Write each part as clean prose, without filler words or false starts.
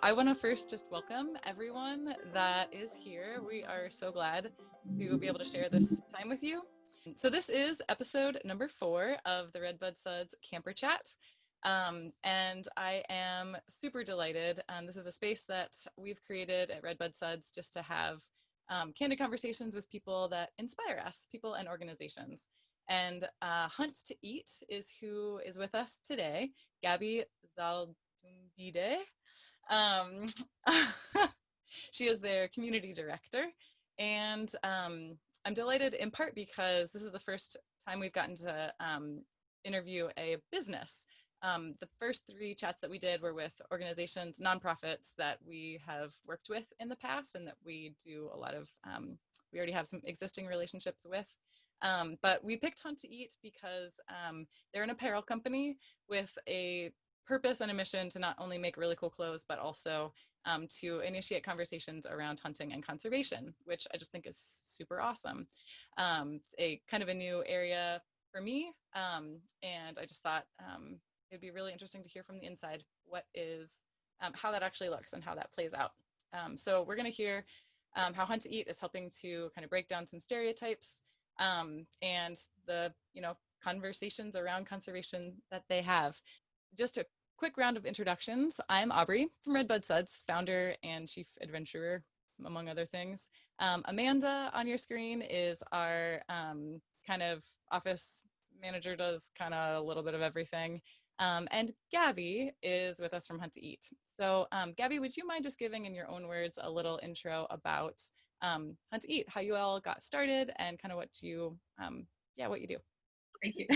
I want to first just welcome everyone that is here. We are so glad to be able to share this time with you. So this is episode number 4 of the Redbud Suds Camper Chat. And I am super delighted. This is a space that we've created at Redbud Suds just to have candid conversations with people that inspire us, people and organizations. And Hunt to Eat is who is with us today, Gabby Zaldumbide. She is their community director. And I'm delighted in part because this is the first time we've gotten to interview a business. The first 3 chats that we did were with organizations, nonprofits that we have worked with in the past and that we do a lot of, we already have some existing relationships with. But we picked Hunt to Eat because they're an apparel company with a purpose and a mission to not only make really cool clothes, but also to initiate conversations around hunting and conservation, which I just think is super awesome. A kind of a new area for me. And I just thought it'd be really interesting to hear from the inside what is, how that actually looks and how that plays out. So we're going to hear how Hunt to Eat is helping to kind of break down some stereotypes and the, conversations around conservation that they have. Just a quick round of introductions. I'm Aubrey from Redbud Suds, founder and chief adventurer, among other things. Amanda on your screen is our kind of office manager, does kind of a little bit of everything. And Gabby is with us from Hunt to Eat. So Gabby, would you mind just giving in your own words a little intro about Hunt to Eat, how you all got started and kind of what you, what you do. Thank you.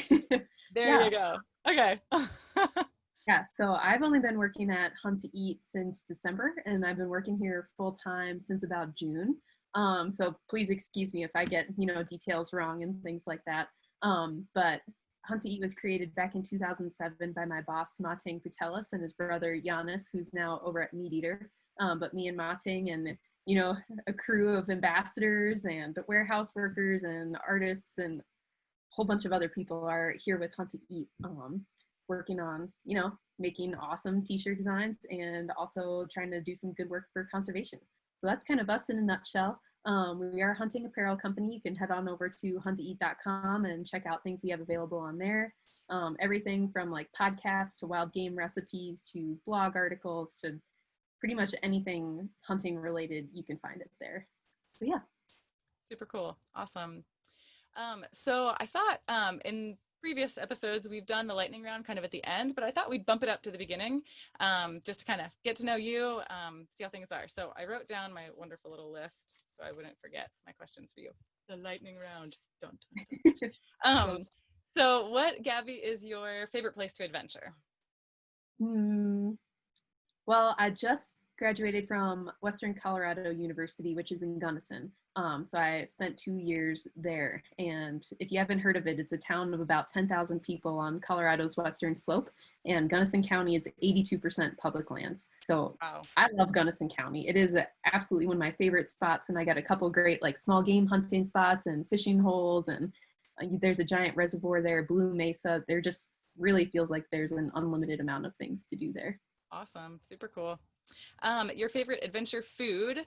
There you go. Okay. Yeah, so I've only been working at Hunt to Eat since December, and I've been working here full time since about June. So please excuse me if I get, details wrong and things like that. But Hunt to Eat was created back in 2007 by my boss, Mateng Putelis, and his brother, Giannis, who's now over at Meat Eater. But me and Mateng and, a crew of ambassadors and warehouse workers and artists and a whole bunch of other people are here with Hunt to Eat, working on, making awesome t-shirt designs and also trying to do some good work for conservation. So that's kind of us in a nutshell. We are a hunting apparel company. You can head on over to hunttoeat.com and check out things we have available on there. Everything from like podcasts to wild game recipes to blog articles to pretty much anything hunting related, you can find it there. So yeah. Super cool. Awesome. So I thought in previous episodes, we've done the lightning round kind of at the end, but I thought we'd bump it up to the beginning just to kind of get to know you, see how things are. So I wrote down my wonderful little list so I wouldn't forget my questions for you. The lightning round. Dun, dun, dun. So what, Gabby, is your favorite place to adventure? Well, I just graduated from Western Colorado University, which is in Gunnison. So I spent 2 years there. And if you haven't heard of it, it's a town of about 10,000 people on Colorado's western slope. And Gunnison County is 82% public lands. So wow. I love Gunnison County. It is absolutely one of my favorite spots. And I got a couple great like small game hunting spots and fishing holes. And there's a giant reservoir there, Blue Mesa. There just really feels like there's an unlimited amount of things to do there. Awesome. Super cool. Your favorite adventure food?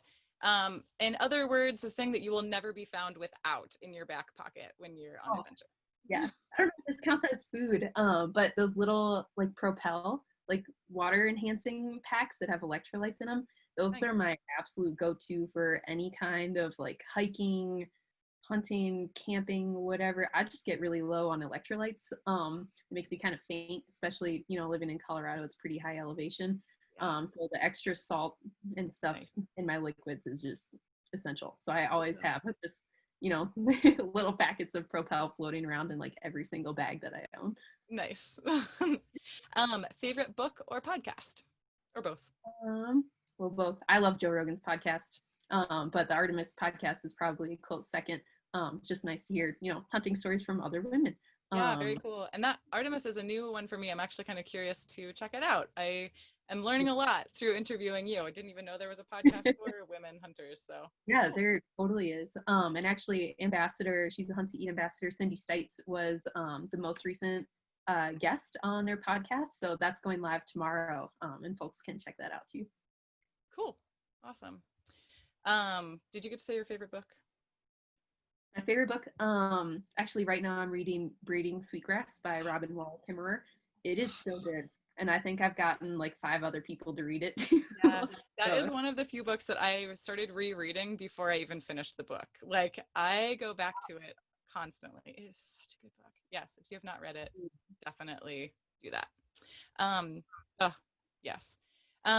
In other words, the thing that you will never be found without in your back pocket when you're on adventure. Yeah, I don't know if this counts as food, but those little like Propel, like water enhancing packs that have electrolytes in them, those are my absolute go-to for any kind of like hiking, hunting, camping, whatever. I just get really low on electrolytes. It makes me kind of faint, especially, living in Colorado, it's pretty high elevation. So the extra salt and stuff in my liquids is just essential. So I always have just, little packets of Propel floating around in like every single bag that I own. Nice. Favorite book or podcast, or both? Well, both. I love Joe Rogan's podcast, but the Artemis podcast is probably a close second. It's just nice to hear, hunting stories from other women. Yeah, very cool. And that Artemis is a new one for me. I'm actually kind of curious to check it out. I'm learning a lot through interviewing you. I didn't even know there was a podcast for women hunters. So yeah, there totally is. And actually, she's a Hunt to Eat ambassador, Cindy Stites was the most recent guest on their podcast. So that's going live tomorrow, and folks can check that out too. Cool. Awesome. Did you get to say your favorite book? My favorite book, actually right now I'm reading Breeding Sweetgrass by Robin Wall Kimmerer. It is so good. And I think I've gotten like 5 other people to read it too. Yes, that So, is one of the few books that I started rereading before I even finished the book. Like I go back to it constantly. It is such a good book. Yes, if you have not read it, definitely do that. Um, oh, yes.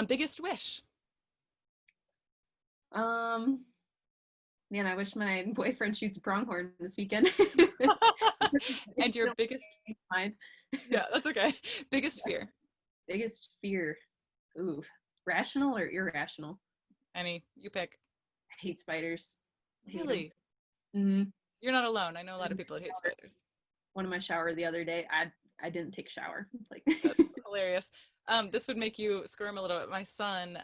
Biggest wish. um, man, I wish my boyfriend shoots a pronghorn this weekend. And It's your still biggest, fine. yeah, that's okay. Biggest fear. Biggest fear. Ooh, rational or irrational? Any, you pick. I hate spiders. I hate them. Really? Mm-hmm. You're not alone. I know a lot of people that hate spiders. One in my shower the other day. I didn't take a shower. Like That's hilarious. This would make you squirm a little bit. My son,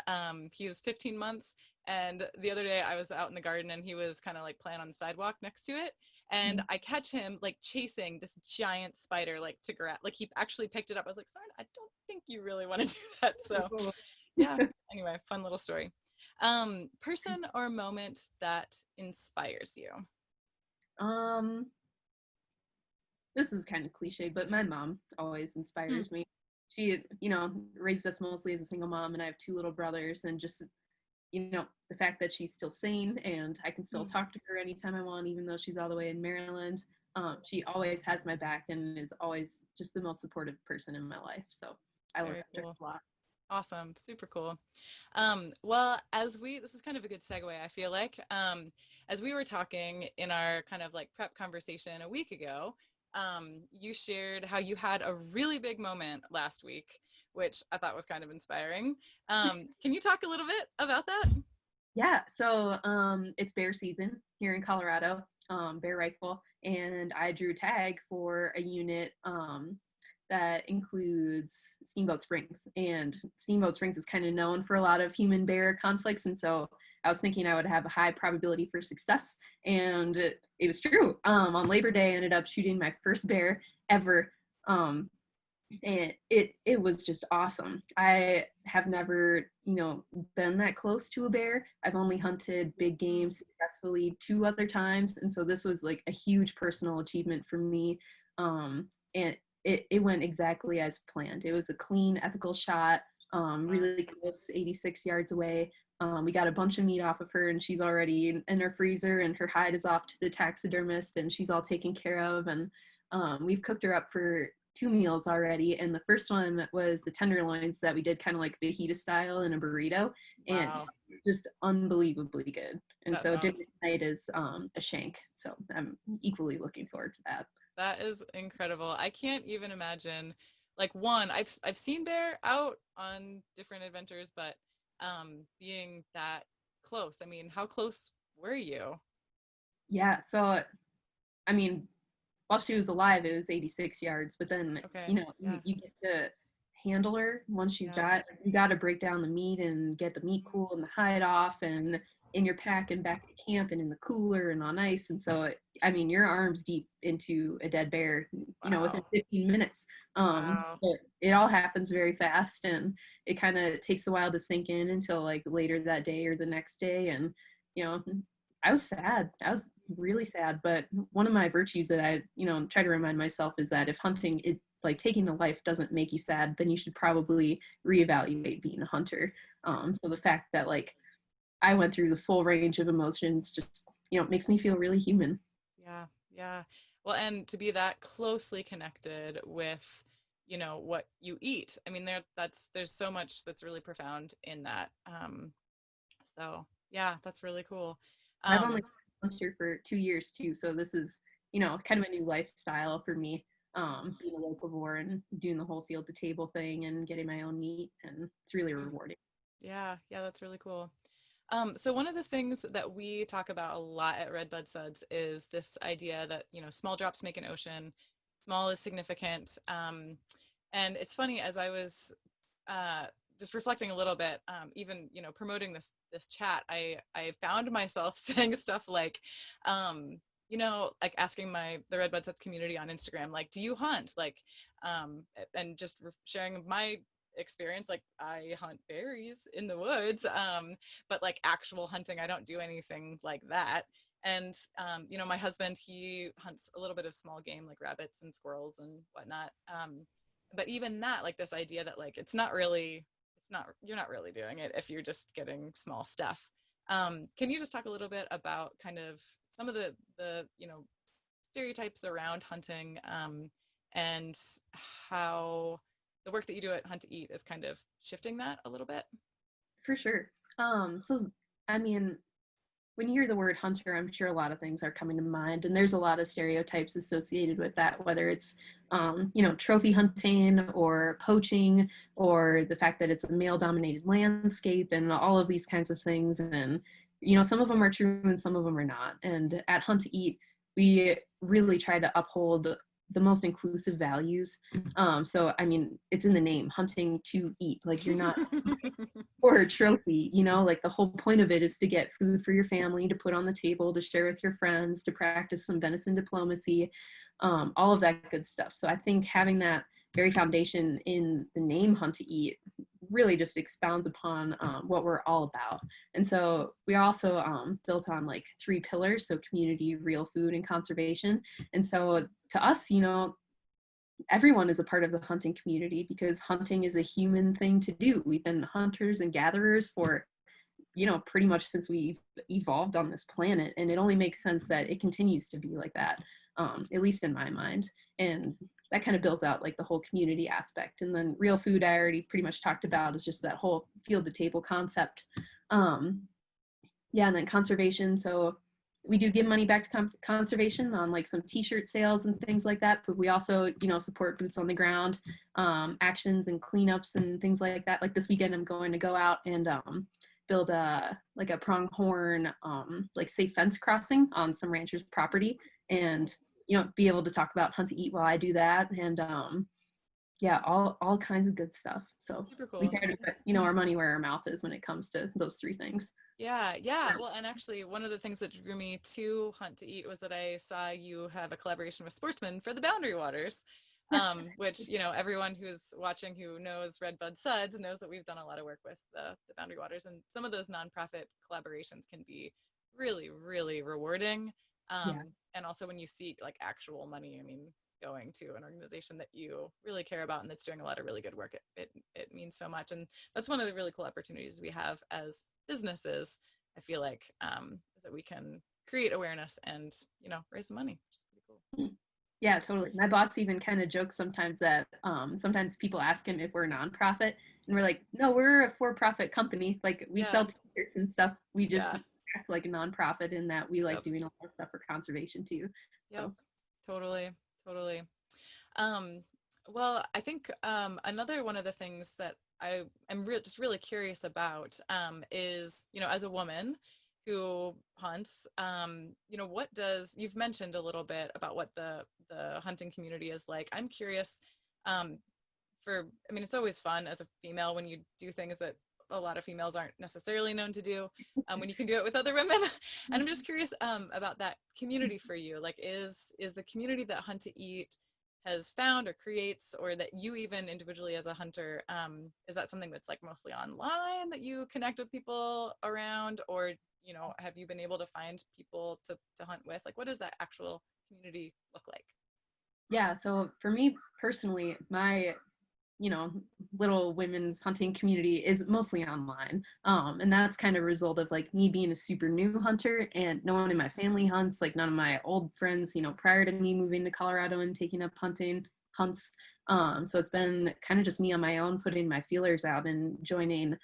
he was 15 months, and the other day I was out in the garden and he was kind of like playing on the sidewalk next to it. And I catch him like chasing this giant spider, like to grab, like he actually picked it up. I was like, sorry, I don't think you really want to do that. So yeah, anyway, fun little story. Person or moment that inspires you? um this is kind of cliche, but my mom always Hmm. inspires me. She, raised us mostly as a single mom, and I have 2 little brothers, and just, the fact that she's still sane and I can still Hmm. talk to her anytime I want, even though she's all the way in Maryland. She always has my back and is always just the most supportive person in my life. So I look Very up to her cool. a lot. Awesome. Super cool. Well, this is kind of a good segue, I feel like. As we were talking in our kind of like prep conversation a week ago, you shared how you had a really big moment last week, which I thought was kind of inspiring. Can you talk a little bit about that? Yeah, so it's bear season here in Colorado, bear rifle, and I drew a tag for a unit that includes Steamboat Springs. And Steamboat Springs is kind of known for a lot of human bear conflicts, and so I was thinking I would have a high probability for success, and it was true. On Labor Day, I ended up shooting my first bear ever. And it was just awesome. I have never, been that close to a bear. I've only hunted big game successfully 2 other times, and so this was like a huge personal achievement for me. And it went exactly as planned. It was a clean, ethical shot, Wow. really close, 86 yards away. We got a bunch of meat off of her, and she's already in her freezer, and her hide is off to the taxidermist, and she's all taken care of. And we've cooked her up for 2 meals already, and the first one was the tenderloins that we did kind of like fajita style in a burrito, and Wow. just unbelievably good. And That so dinner sounds tonight is a shank, so I'm equally looking forward to that. That is incredible. I can't even imagine. Like one, I've seen bear out on different adventures, but being that close. I mean, how close were you? Yeah, so I mean, while she was alive, it was 86 yards, but then Okay. Yeah. you get to handle her once she's Yeah. died. You got to break down the meat and get the meat cool and the hide off, and in your pack and back at camp and in the cooler and on ice. And so, I mean, your arms deep into a dead bear, within Wow. 15 minutes. Wow. But it all happens very fast, and it kind of takes a while to sink in until like later that day or the next day. And you know, I was sad. I was really sad. But one of my virtues that I, try to remind myself is that if hunting, it like taking a life doesn't make you sad, then you should probably reevaluate being a hunter. So the fact that like I went through the full range of emotions just, makes me feel really human. Yeah. Yeah. Well, and to be that closely connected with, what you eat. I mean, there's so much that's really profound in that. So yeah, that's really cool. I've only Um, been a hunter for 2 years too, so this is, kind of a new lifestyle for me. Being a locavore and doing the whole field to table thing and getting my own meat, and it's really rewarding. yeah, yeah, that's really cool. So one of the things that we talk about a lot at Redbud Suds is this idea that, small drops make an ocean, small is significant. And it's funny, as I was just reflecting a little bit, even, promoting this chat, I found myself saying stuff like, like asking the Redbud Suds community on Instagram, like, do you hunt? Like, and just sharing my experience. Like I hunt berries in the woods, but like actual hunting, I don't do anything like that. And you know, my husband, he hunts a little bit of small game like rabbits and squirrels and whatnot. But even that, like this idea that like you're not really doing it if you're just getting small stuff. Can you just talk a little bit about kind of some of the you know, stereotypes around hunting, and how the work that you do at Hunt to Eat is kind of shifting that a little bit? For sure. So I mean, when you hear the word hunter, I'm sure a lot of things are coming to mind, and there's a lot of stereotypes associated with that, whether it's, you know, trophy hunting or poaching, or the fact that it's a male-dominated landscape, and all of these kinds of things. And you know, some of them are true and some of them are not. And at Hunt to Eat, we really try to uphold the most inclusive values. So I mean, it's in the name, hunting to eat. Like you're not or a trophy, you know, like the whole point of it is to get food for your family, to put on the table, to share with your friends, to practice some venison diplomacy, all of that good stuff. So I think having that very foundation in the name Hunt to Eat really just expounds upon what we're all about. And so we also built on like 3 pillars, so community, real food, and conservation. And so to us, you know, everyone is a part of the hunting community because hunting is a human thing to do. We've been hunters and gatherers for, you know, pretty much since we've evolved on this planet, and it only makes sense that it continues to be like that, at least in my mind. And that kind of builds out like the whole community aspect. And then real food, I already pretty much talked about, is just that whole field to table concept. Yeah, and then conservation. So we do give money back to conservation on like some t-shirt sales and things like that, but we also, you know, support boots on the ground, actions and cleanups and things like that. Like this weekend I'm going to go out and build a like a pronghorn like safe fence crossing on some rancher's property, and you know, be able to talk about Hunt to Eat while I do that. And yeah, all kinds of good stuff. So Super we cool. try to put, you know, our money where our mouth is when it comes to those 3 things. Yeah, yeah. Well, and actually, one of the things that drew me to Hunt to Eat was that I saw you have a collaboration with Sportsman for the Boundary Waters, which, you know, everyone who's watching who knows Red Bud Suds knows that we've done a lot of work with the Boundary Waters, and some of those nonprofit collaborations can be really, really rewarding. Yeah. And also when you see like actual money, I mean, going to an organization that you really care about and that's doing a lot of really good work, it means so much. And that's one of the really cool opportunities we have as businesses, I feel like, is that we can create awareness and, you know, raise some money, which is pretty cool. Yeah, totally. My boss even kind of jokes sometimes that sometimes people ask him if we're a nonprofit, and we're like, no, we're a for-profit company. Like we sell Yes. t-shirts and stuff. We just Yes. act like a nonprofit in that we like Yep. doing a lot of stuff for conservation too. Yep. So Totally. Totally. Um, well, I think another one of the things that I am just really curious about, is, you know, as a woman who hunts, you know, you've mentioned a little bit about what the hunting community is like. I'm curious, um, I mean, it's always fun as a female when you do things that a lot of females aren't necessarily known to do, when you can do it with other women. And I'm just curious about that community for you. Like, is the community that Hunt to Eat has found or creates, or that you even individually as a hunter, is that something that's like mostly online that you connect with people around, or, you know, have you been able to find people to hunt with? Like, what does that actual community look like? yeah, so for me personally, my, you know, little women's hunting community is mostly online. And that's kind of a result of like me being a super new hunter, and no one in my family hunts, like none of my old friends, you know, prior to me moving to Colorado and taking up hunts. So it's been kind of just me on my own, putting my feelers out and joining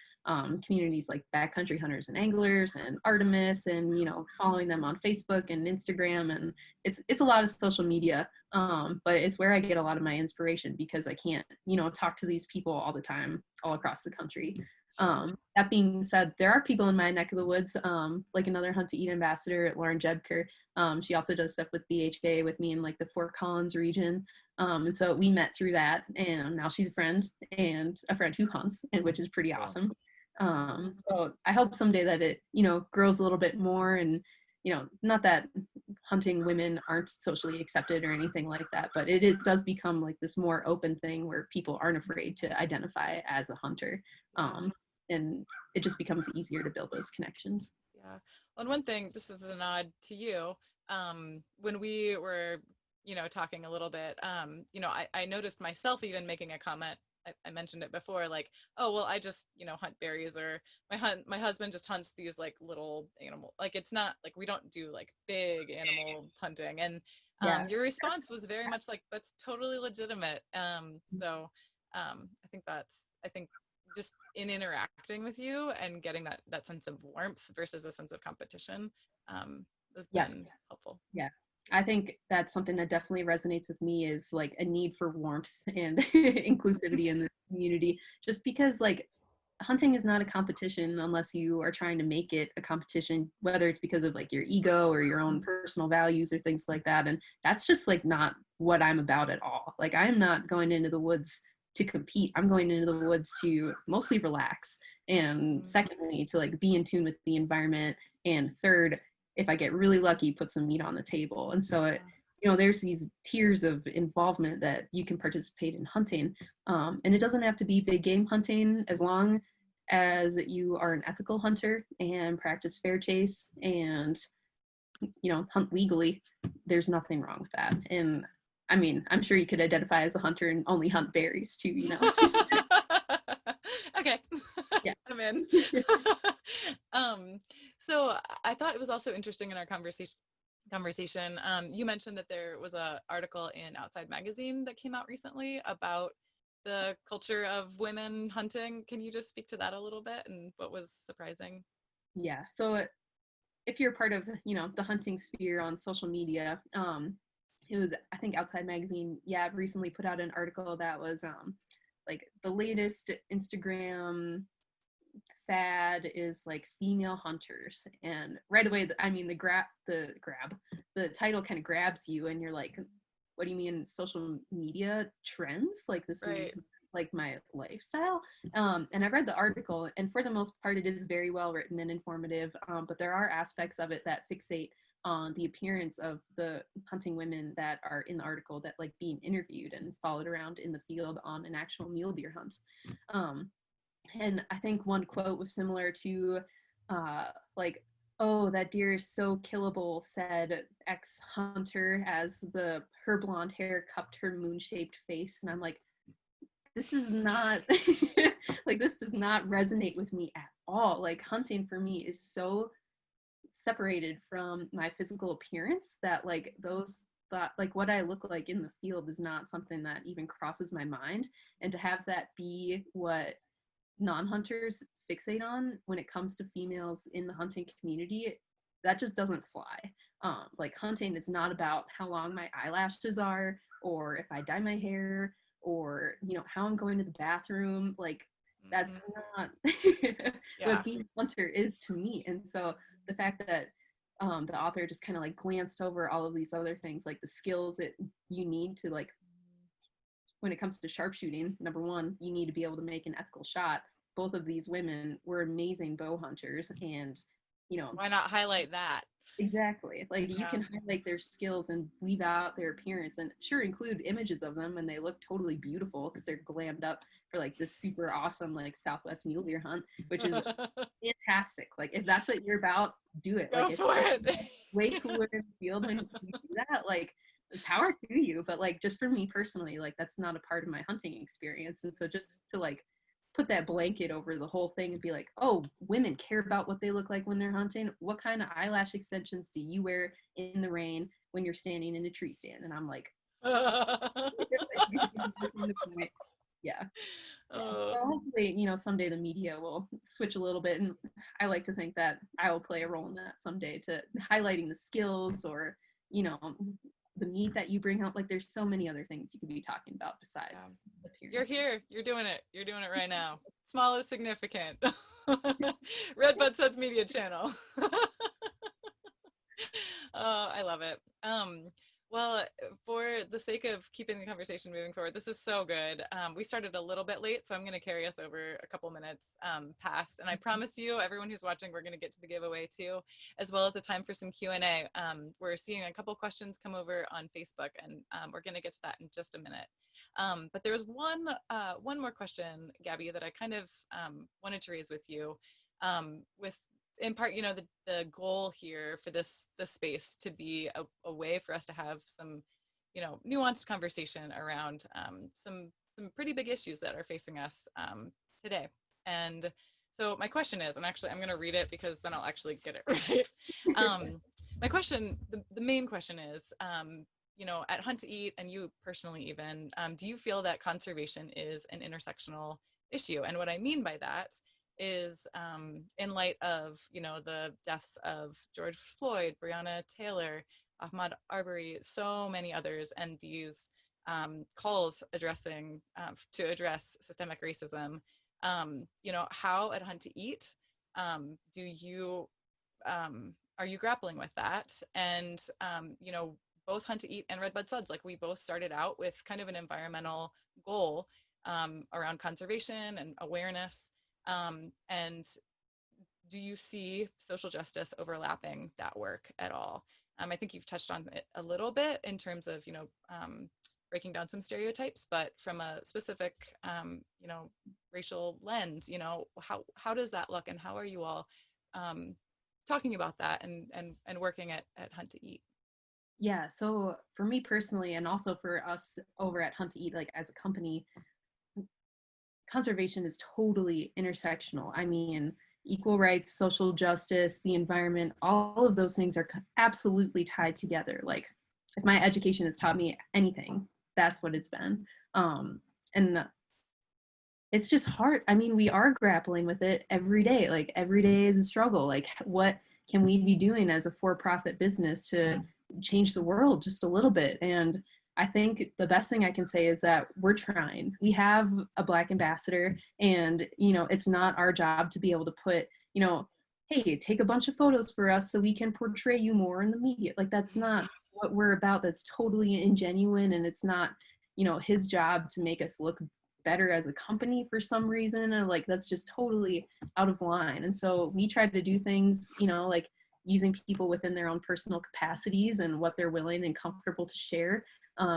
communities like Backcountry Hunters and Anglers and Artemis, and, you know, following them on Facebook and Instagram. And it's a lot of social media, but it's where I get a lot of my inspiration, because I can't, you know, talk to these people all the time all across the country. That being said, there are people in my neck of the woods, like another Hunt to Eat ambassador, Lauren Jebker. She also does stuff with BHA with me in like the Fort Collins region. And so we met through that, and now she's a friend, and a friend who hunts, and which is pretty Cool. awesome. So I hope someday that it, you know, grows a little bit more, and not that hunting women aren't socially accepted or anything like that, but it does become like this more open thing where people aren't afraid to identify as a hunter. And it just becomes easier to build those connections. Yeah. And one thing, just as a nod to you, when we were, talking a little bit, I noticed myself even making a comment. I mentioned it before, like, oh, well, I just, hunt berries, or my husband just hunts these like little animal, like it's not like we don't do like big animal hunting. And Yeah. your response was very much like, that's totally legitimate. So I think just in interacting with you and getting that sense of warmth versus a sense of competition has Yes. been helpful. Yeah. I think that's something that definitely resonates with me, is like a need for warmth and inclusivity in the community, just because like hunting is not a competition unless you are trying to make it a competition, whether it's because of like your ego or your own personal values or things like that. And that's just like not what I'm about at all. Like I'm not going into the woods to compete. I'm going into the woods to mostly relax, and secondly to like be in tune with the environment, and third, if I get really lucky, put some meat on the table. And so there's these tiers of involvement that you can participate in hunting, and it doesn't have to be big game hunting, as long as you are an ethical hunter and practice fair chase and hunt legally. There's nothing wrong with that. And I mean, I'm sure you could identify as a hunter and only hunt berries too, Okay. Yeah. I'm in. So I thought it was also interesting in our conversation. You mentioned that there was an article in Outside Magazine that came out recently about the culture of women hunting. Can you just speak to that a little bit and what was surprising? Yeah. So if you're part of, the hunting sphere on social media, it was, I think Outside Magazine, recently put out an article that was like the latest Instagram fad is like female hunters. And right away, I mean, the title kind of grabs you, and you're like, what do you mean social media trends? Like this Right. is like my lifestyle. And I read the article, and for the most part, it is very well written and informative. But there are aspects of it that fixate on the appearance of the hunting women that are in the article, that like being interviewed and followed around in the field on an actual mule deer hunt. And I think one quote was similar to like, oh, that deer is so killable, said ex hunter as her blonde hair cupped her moon-shaped face. And I'm like, this is not like, this does not resonate with me at all. Like hunting for me is so separated from my physical appearance that like those thought, like what I look like in the field is not something that even crosses my mind. And to have that be what non-hunters fixate on when it comes to females in the hunting community, that just doesn't fly. Like hunting is not about how long my eyelashes are, or if I dye my hair, or how I'm going to the bathroom. Like that's not what being a hunter is to me. And so the fact that the author just kind of like glanced over all of these other things, like the skills that you need to like, when it comes to sharpshooting, number one, you need to be able to make an ethical shot. Both of these women were amazing bow hunters, and why not highlight that? exactly, like you can highlight their skills and leave out their appearance, and sure, include images of them and they look totally beautiful because they're glammed up for like this super awesome like Southwest mule deer hunt, which is fantastic. Like if that's what you're about, do it. Go Like for it. way cooler in the field when you do that. Like power to you, but like just for me personally, like that's not a part of my hunting experience. And so just to like put that blanket over the whole thing and be like, oh, women care about what they look like when they're hunting. What kind of eyelash extensions do you wear in the rain when you're standing in a tree stand? And I'm like, yeah. So hopefully, someday the media will switch a little bit, and I like to think that I will play a role in that someday, to highlighting the skills, or the meat that you bring out. Like there's so many other things you could be talking about besides appearance. You're here. You're doing it right now. Small is significant. Redbud Suds Media Channel. Oh, I love it. Well, for the sake of keeping the conversation moving forward, this is so good. We started a little bit late, so I'm going to carry us over a couple minutes past. And I promise you, everyone who's watching, we're going to get to the giveaway too, as well as a time for some Q&A. We're seeing a couple questions come over on Facebook, and we're going to get to that in just a minute. But there was one more question, Gabby, that I kind of wanted to raise with you. With in part, the goal here for this space to be a way for us to have some, nuanced conversation around some pretty big issues that are facing us today. And so my question is, and actually I'm going to read it because then I'll actually get it right. My question, the main question is, at Hunt to Eat, and you personally even, do you feel that conservation is an intersectional issue? And what I mean by that is in light of, the deaths of George Floyd, Breonna Taylor, Ahmaud Arbery, so many others, and these calls to address systemic racism, how at Hunt to Eat do you, are you grappling with that? And, both Hunt to Eat and Red Bud Suds, like we both started out with kind of an environmental goal around conservation and awareness. And do you see social justice overlapping that work at all? I think you've touched on it a little bit in terms of, breaking down some stereotypes, but from a specific, racial lens, how does that look, and how are you all talking about that and working at Hunt to Eat? Yeah, so for me personally, and also for us over at Hunt to Eat, like as a company, conservation is totally intersectional. I mean, equal rights, social justice, the environment, all of those things are absolutely tied together. Like, if my education has taught me anything, that's what it's been. And it's just hard. I mean, we are grappling with it every day. Like, every day is a struggle. Like, what can we be doing as a for-profit business to change the world just a little bit? And I think the best thing I can say is that we're trying. We have a Black ambassador, and, it's not our job to be able to put, hey, take a bunch of photos for us so we can portray you more in the media. Like, that's not what we're about. That's totally ingenuine, and it's not, his job to make us look better as a company for some reason. And like, that's just totally out of line. And so we try to do things, like using people within their own personal capacities and what they're willing and comfortable to share.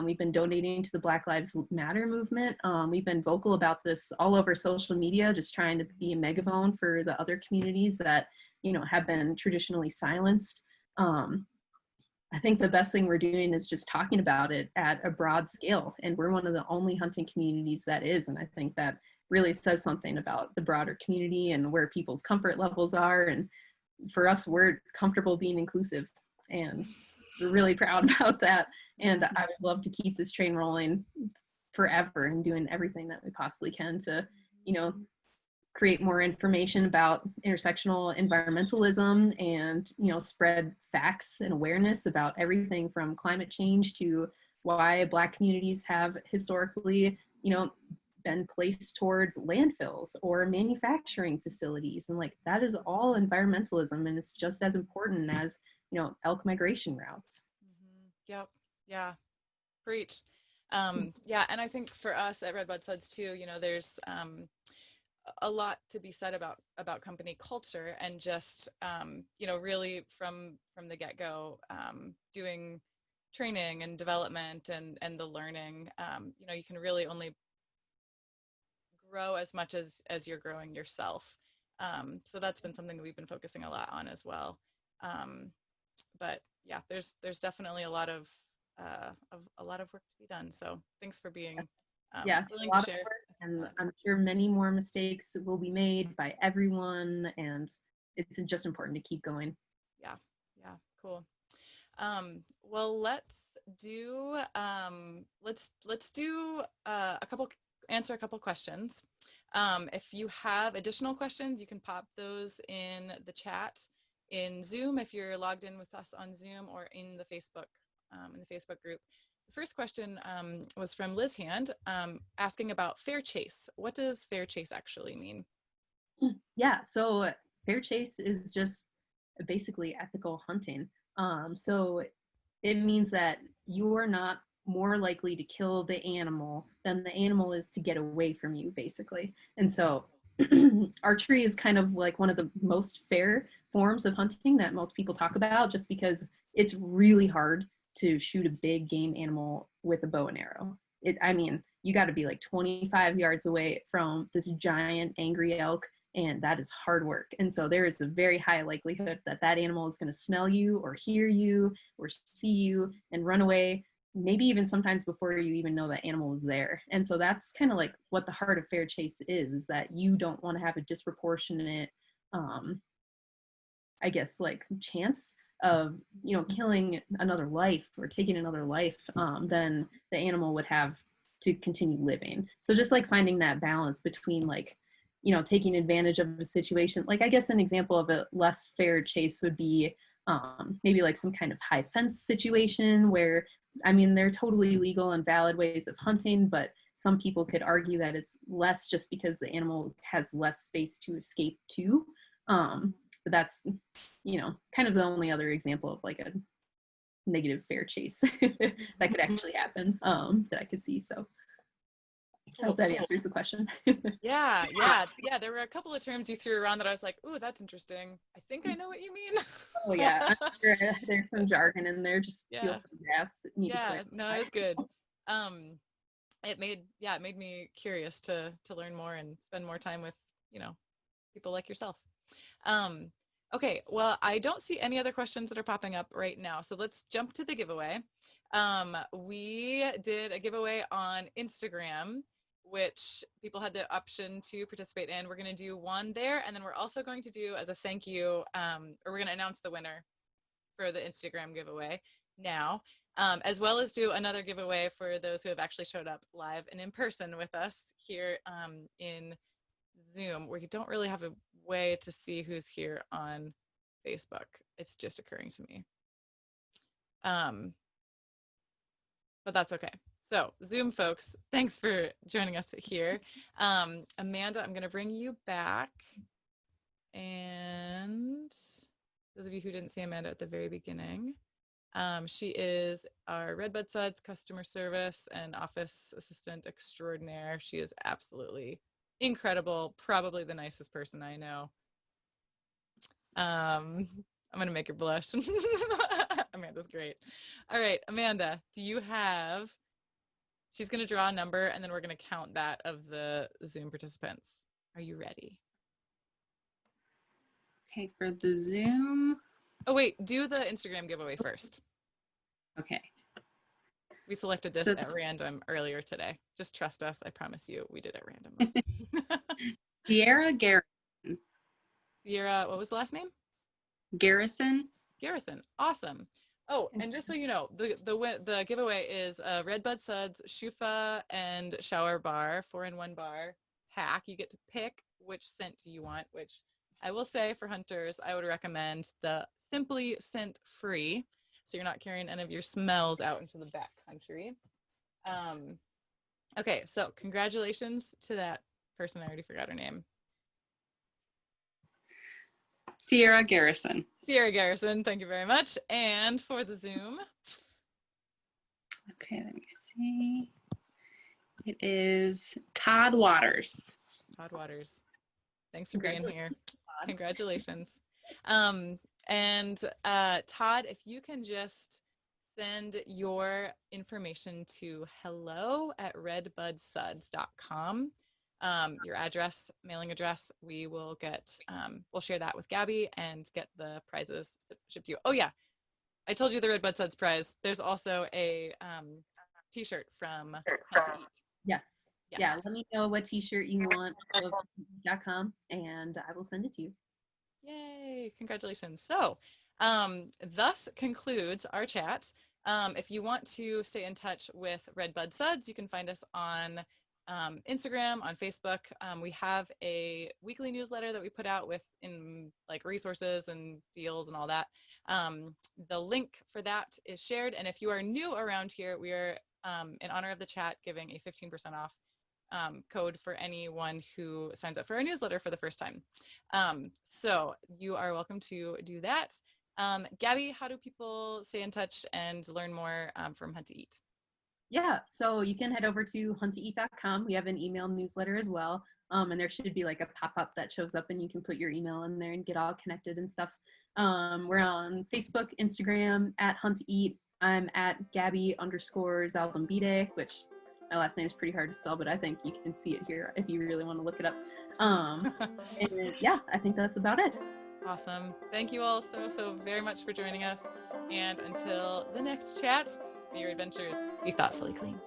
We've been donating to the Black Lives Matter movement. We've been vocal about this all over social media, just trying to be a megaphone for the other communities that, have been traditionally silenced. I think the best thing we're doing is just talking about it at a broad scale. And we're one of the only hunting communities that is. And I think that really says something about the broader community and where people's comfort levels are. And for us, we're comfortable being inclusive, and we're really proud about that. And I would love to keep this train rolling forever and doing everything that we possibly can to, create more information about intersectional environmentalism and, spread facts and awareness about everything from climate change to why Black communities have historically, been placed towards landfills or manufacturing facilities. And like, that is all environmentalism, and it's just as important as, elk migration routes. Mm-hmm. Yep. Yeah. Preach. Yeah. And I think for us at Red Bud Suds too, there's a lot to be said about company culture, and just, really from the get-go, doing training and development and the learning, you can really only grow as much as you're growing yourself. So that's been something that we've been focusing a lot on as well. But yeah, there's definitely a lot of work to be done. So thanks for being willing to share. And I'm sure many more mistakes will be made by everyone, and it's just important to keep going. Yeah, cool. Well, let's do answer a couple questions. If you have additional questions, you can pop those in the chat in Zoom if you're logged in with us on Zoom, or in the Facebook group. The first question was from Liz Hand, asking about fair chase. What does fair chase actually mean? Yeah, so fair chase is just basically ethical hunting. So it means that you're not more likely to kill the animal than the animal is to get away from you, basically. And so archery is kind of like one of the most fair forms of hunting that most people talk about, just because it's really hard to shoot a big game animal with a bow and arrow. I mean, you got to be like 25 yards away from this giant angry elk, and that is hard work. And so there is a very high likelihood that that animal is going to smell you or hear you or see you and run away, maybe even sometimes before you even know that animal is there. And so that's kind of like what the heart of fair chase is that you don't want to have a disproportionate, I guess, like chance of, you know, killing another life or taking another life than the animal would have to continue living. So just like finding that balance between like, you know, taking advantage of a situation. Like I guess an example of a less fair chase would be maybe like some kind of high fence situation where, I mean, they're totally legal and valid ways of hunting, but some people could argue that it's less just because the animal has less space to escape to. But that's, you know, kind of the only other example of like a negative fair chase that could actually happen that I could see. So I hope that answers the question. Yeah. There were a couple of terms you threw around that I was like, ooh, that's interesting. I think I know what you mean. Oh yeah, I'm sure there's some jargon in there. Just feel free to ask. Yeah, no, it was good. It made me curious to learn more and spend more time with, you know, people like yourself. Okay, well, I don't see any other questions that are popping up right now, so let's jump to the giveaway. We did a giveaway on Instagram, which people had the option to participate in. We're going to do one there, and then we're also going to do, as a thank you, or we're going to announce the winner for the Instagram giveaway now, as well as do another giveaway for those who have actually showed up live and in person with us here in Zoom, where you don't really have a way to see who's here on Facebook. It's just occurring to me. But that's okay. So Zoom folks, thanks for joining us here. Amanda, I'm going to bring you back. And those of you who didn't see Amanda at the very beginning, she is our Redbud Suds customer service and office assistant extraordinaire. She is absolutely incredible, probably the nicest person I know. I'm gonna make her blush. Amanda's great. All right, Amanda, do you have, she's gonna draw a number and then we're gonna count that of the Zoom participants. Are you ready? Okay, for the Zoom. Oh wait, do the Instagram giveaway first. Okay. We selected this at random earlier today. Just trust us. I promise you, we did it randomly. Sierra Garrison. Sierra, what was the last name? Garrison. Garrison. Awesome. Oh, and just so you know, the giveaway is a Redbud Suds Shufa and Shower Bar 4-in-1 bar pack. You get to pick which scent you want, which I will say for hunters, I would recommend the Simply Scent Free. So you're not carrying any of your smells out into the back country. Okay, so congratulations to that person. I already forgot her name. Sierra Garrison. Sierra Garrison, thank you very much. And for the Zoom. Okay, let me see. It is Todd Waters. Todd Waters. Thanks for being here. Congratulations. And Todd, if you can just send your information to hello@redbudsuds.com. Your address, mailing address, we will get, we'll share that with Gabby and get the prizes shipped to you. Oh yeah, I told you the Redbud Suds prize. There's also a t-shirt from Hunt to Eat. Yes. Yeah, let me know what t-shirt you want .com and I will send it to you. Yay, congratulations. So thus concludes our chat. If you want to stay in touch with Redbud Suds, you can find us on Instagram, on Facebook. We have a weekly newsletter that we put out with in like resources and deals and all that. The link for that is shared. And if you are new around here, we are in honor of the chat giving a 15% off code for anyone who signs up for our newsletter for the first time. So you are welcome to do that. Gabby, how do people stay in touch and learn more from Hunt to Eat? Yeah, so you can head over to hunttoeat.com. We have an email newsletter as well. And there should be like a pop-up that shows up and you can put your email in there and get all connected and stuff. We're on Facebook, Instagram at Hunt to Eat. I'm at Gabby_Zaldumbide, which my last name is pretty hard to spell, but I think you can see it here if you really want to look it up. And yeah, I think that's about it. Awesome. Thank you all so very much for joining us. And until the next chat, may your adventures be thoughtfully clean.